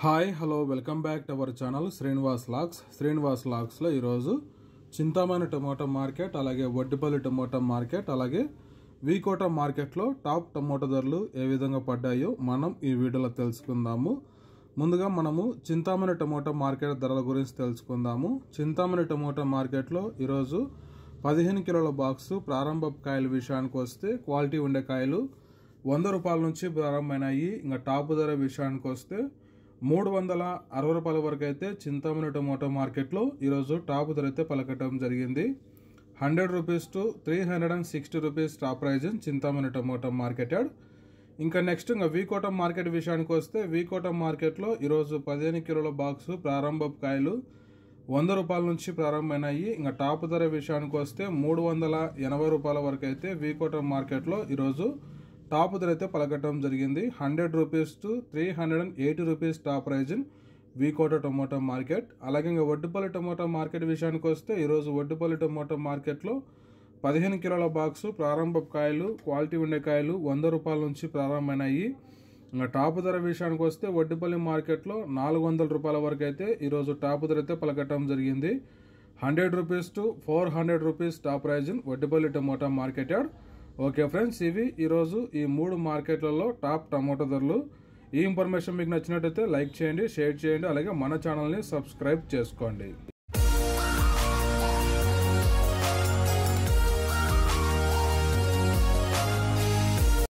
Hi hello welcome back to our channel Srinivas logs లో ఈరోజు Chintamani tomato market అలాగే Vaddipalli tomato market అలాగే వీకోట మార్కెట్లో టాప్ టమోటా ధరలు ఏ విధంగా పడ్డాయో మనం ఈ వీడియోలో తెలుసుకుందాము. ముందుగా మనము చింతామణి టమోటా మార్కెట్ ధరల గురించి తెలుసుకుందాము. చింతామణి టమోటా మార్కెట్లో ఈరోజు 15 కిలోల బాక్సు ప్రారంభ కాయల విషయానికి వస్తే క్వాలిటీ ఉండే కాయలు 100 రూపాయల నుంచి ప్రారంభమైనాయి. ఇంకా టాప్ ధర విషయానికి వస్తే 360 రూపాయల వరకు అయితే చింతామణి టమోటా మార్కెట్లో ఈరోజు టాప్ ధర అయితే పలకటం జరిగింది. 100 rupees to 360 rupees top price in Chintamani tomato market yard. ఇంకా నెక్స్ట్ వీకోట మార్కెట్ విషయానికి వస్తే వీకోట మార్కెట్లో ఈరోజు 15 కిలోల బాక్సు ప్రారంభ కాయలు 100 రూపాయల నుంచి ప్రారంభమైనాయి. ఇంకా టాప్ ధర విషయానికి వస్తే 380 రూపాయల వరకు అయితే వీకోట మార్కెట్లో ఈరోజు టాప్ ధర అయితే పలకటం జరిగింది. 100 rupees to 380 rupees top price in Vkota tomato market. అలాగే ఇంకా వడ్డిపల్లి టమోటా మార్కెట్ విషయానికి వస్తే ఈరోజు వడ్డిపల్లి టమోటా మార్కెట్లో 15 కిలోల బాక్సు ప్రారంభ కాయలు క్వాలిటీ ఉండే కాయలు 100 రూపాయల నుంచి ప్రారంభమైనాయి. ఇంకా టాప్ ధర విషయానికి వస్తే వడ్డిపల్లి మార్కెట్లో 400 రూపాయల వరకు అయితే ఈరోజు టాప్ ధర అయితే పలకటం జరిగింది. 100 rupees to 400 rupees top price in Vaddipalli tomato market yard. Okay friends, ఇవి ఈరోజు ఈ 3 మార్కెట్లలో టాప్ టమోటా ధరలు. ఈ ఇన్ఫర్మేషన్ మీకు నచ్చినట్టయితే లైక్ చేయండి, షేర్ చేయండి, అలాగే మన ఛానల్ని సబ్స్క్రైబ్ చేసుకోండి.